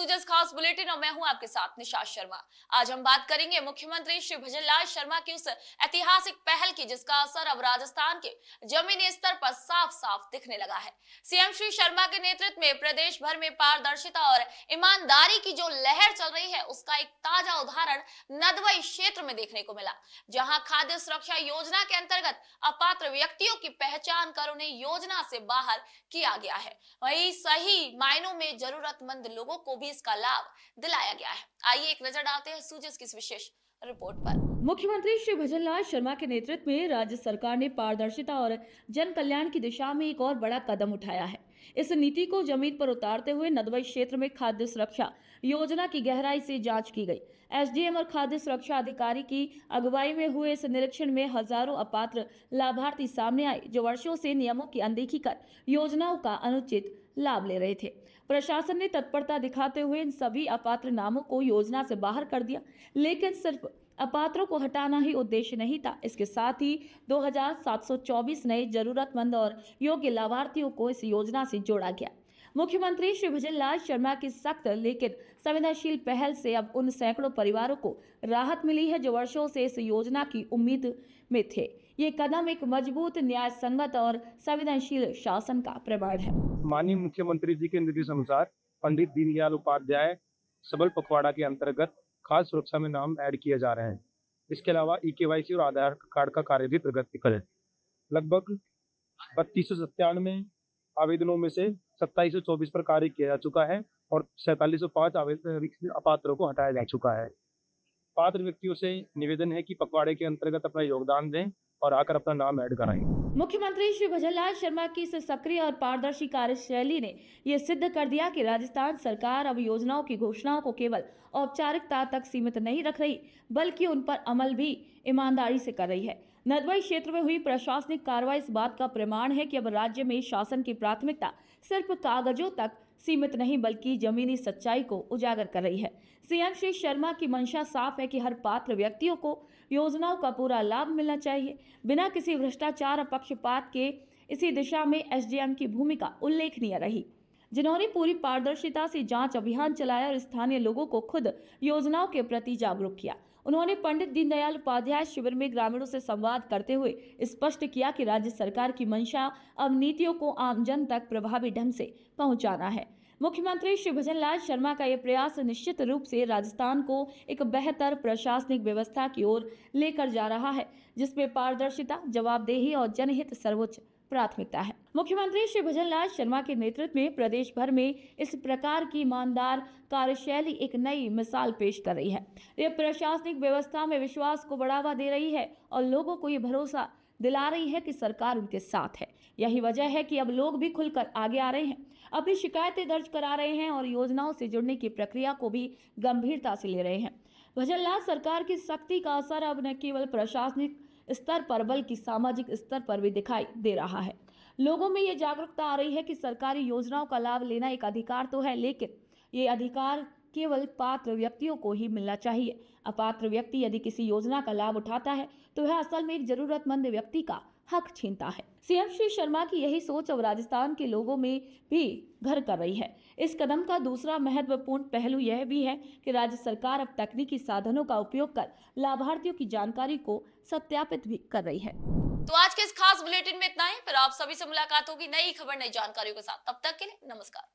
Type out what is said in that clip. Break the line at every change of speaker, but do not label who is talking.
सूजस खास बुलेटिन और मैं हूं आपके साथ निशा शर्मा। आज हम बात करेंगे मुख्यमंत्री श्री भजनलाल शर्मा की उस ऐतिहासिक पहल की जिसका असर अब राजस्थान के जमीनी स्तर पर साफ साफ दिखने लगा है। सीएम श्री शर्मा के नेतृत्व में प्रदेश भर में पारदर्शिता और ईमानदारी की जो लहर चल रही है उसका एक ताजा उदाहरण नदवई क्षेत्र में देखने को मिला, जहां खाद्य सुरक्षा योजना के अंतर्गत अपात्र व्यक्तियों की पहचान कर उन्हें योजना से बाहर किया गया है। वही सही मायनों में जरूरतमंद लोगों को भी इसका लाभ दिलाया गया है। आइए एक नजर डालते हैं सूजस की इस विशेष रिपोर्ट पर।
मुख्यमंत्री श्री भजनलाल शर्मा के नेतृत्व में राज्य सरकार ने पारदर्शिता और जन कल्याण की दिशा में एक और बड़ा कदम उठाया है। इस नीति को जमीन पर उतारते हुए नदवई क्षेत्र में खाद्य सुरक्षा योजना की गहराई से जांच की गई। एसडीएम और खाद्य सुरक्षा अधिकारी की अगुवाई में हुए इस निरीक्षण में हजारों अपात्र लाभार्थी सामने आए जो वर्षों से नियमों की अनदेखी कर योजनाओं का अनुचित लाभ ले रहे थे। प्रशासन ने तत्परता दिखाते हुए इन सभी अपात्र नामों को योजना से बाहर कर दिया, लेकिन सिर्फ अपात्रों को हटाना ही उद्देश्य नहीं था। इसके साथ ही 2724 नए जरूरतमंद और योग्य लाभार्थियों को इस योजना से जोड़ा गया। मुख्यमंत्री श्री भजनलाल शर्मा की सख्त लेकिन संवेदनशील पहल से अब उन सैकड़ों परिवारों को राहत मिली है जो वर्षों से इस योजना की उम्मीद में थे। ये कदम एक मजबूत, न्याय संगत और संवेदनशील शासन का प्रमाण है।
माननीय मुख्यमंत्री जी के निर्देश अनुसार पंडित दीनदयाल उपाध्याय सबल पखवाड़ा के अंतर्गत खाद्य सुरक्षा में नाम ऐड किए जा रहे हैं। इसके अलावा ईकेवाईसी और आधार कार्ड का कार्य भी प्रगति करे। लगभग 3297 आवेदनों में से 2724 पर कार्य किया जा चुका है और 4705 आवेदन अपात्रों को हटाया जा चुका है। पात्र व्यक्तियों से निवेदन है कि पखवाड़े के अंतर्गत अपना योगदान दें और आकर अपना नाम ऐड कराएं।
मुख्यमंत्री श्री भजनलाल शर्मा की इस सक्रिय और पारदर्शी कार्यशैली ने यह सिद्ध कर दिया कि राजस्थान सरकार अब योजनाओं की घोषणाओं को केवल औपचारिकता तक सीमित नहीं रख रही, बल्कि उन पर अमल भी ईमानदारी से कर रही है। नदवई क्षेत्र में हुई प्रशासनिक कार्रवाई इस बात का प्रमाण है कि अब राज्य में शासन की प्राथमिकता सिर्फ कागजों तक सीमित नहीं बल्कि जमीनी सच्चाई को उजागर कर रही है। सीएम श्री शर्मा की मंशा साफ है कि हर पात्र व्यक्तियों को योजनाओं का पूरा लाभ मिलना चाहिए, बिना किसी भ्रष्टाचार और पक्षपात के। इसी दिशा में एसडीएम की भूमिका उल्लेखनीय रही, जिन्होंने पूरी पारदर्शिता से जांच अभियान चलाया और स्थानीय लोगों को खुद योजनाओं के प्रति जागरूक किया। उन्होंने पंडित दीनदयाल उपाध्याय शिविर में ग्रामीणों से संवाद करते हुए स्पष्ट किया कि राज्य सरकार की मंशा अब नीतियों को आमजन तक प्रभावी ढंग से पहुंचाना है। मुख्यमंत्री श्री भजनलाल शर्मा का यह प्रयास निश्चित रूप से राजस्थान को एक बेहतर प्रशासनिक व्यवस्था की ओर लेकर जा रहा है, जिसमें पारदर्शिता, जवाबदेही और जनहित सर्वोच्च प्राथमिकता है। मुख्यमंत्री श्री भजनलाल शर्मा के नेतृत्व में प्रदेश भर में इस प्रकार की ईमानदार कार्यशैली एक नई मिसाल पेश कर रही है। यह प्रशासनिक व्यवस्था में विश्वास को बढ़ावा दे रही है और लोगों को ये भरोसा दिला रही है कि सरकार उनके साथ है। यही वजह है कि अब लोग भी खुलकर आगे आ रहे हैं, अपनी शिकायतें दर्ज करा रहे हैं और योजनाओं से जुड़ने की प्रक्रिया को भी गंभीरता से ले रहे हैं। भजनलाल सरकार की सख्ती का असर अब न केवल प्रशासनिक स्तर पर बल्कि सामाजिक स्तर पर भी दिखाई दे रहा है। लोगों में ये जागरूकता आ रही है कि सरकारी योजनाओं का लाभ लेना एक अधिकार तो है, लेकिन ये अधिकार केवल पात्र व्यक्तियों को ही मिलना चाहिए। अपात्र व्यक्ति यदि किसी योजना का लाभ उठाता है तो वह असल में एक जरूरतमंद व्यक्ति का हक छीनता है। सीएम श्री शर्मा की यही सोच अब राजस्थान के लोगों में भी घर कर रही है। इस कदम का दूसरा महत्वपूर्ण पहलू यह भी है कि राज्य सरकार अब तकनीकी साधनों का उपयोग कर लाभार्थियों की जानकारी को सत्यापित भी कर रही है।
तो आज के इस खास बुलेटिन में इतना ही। फिर आप सभी से मुलाकात होगी नई खबर, नई जानकारियों के साथ। तब तक के लिए नमस्कार।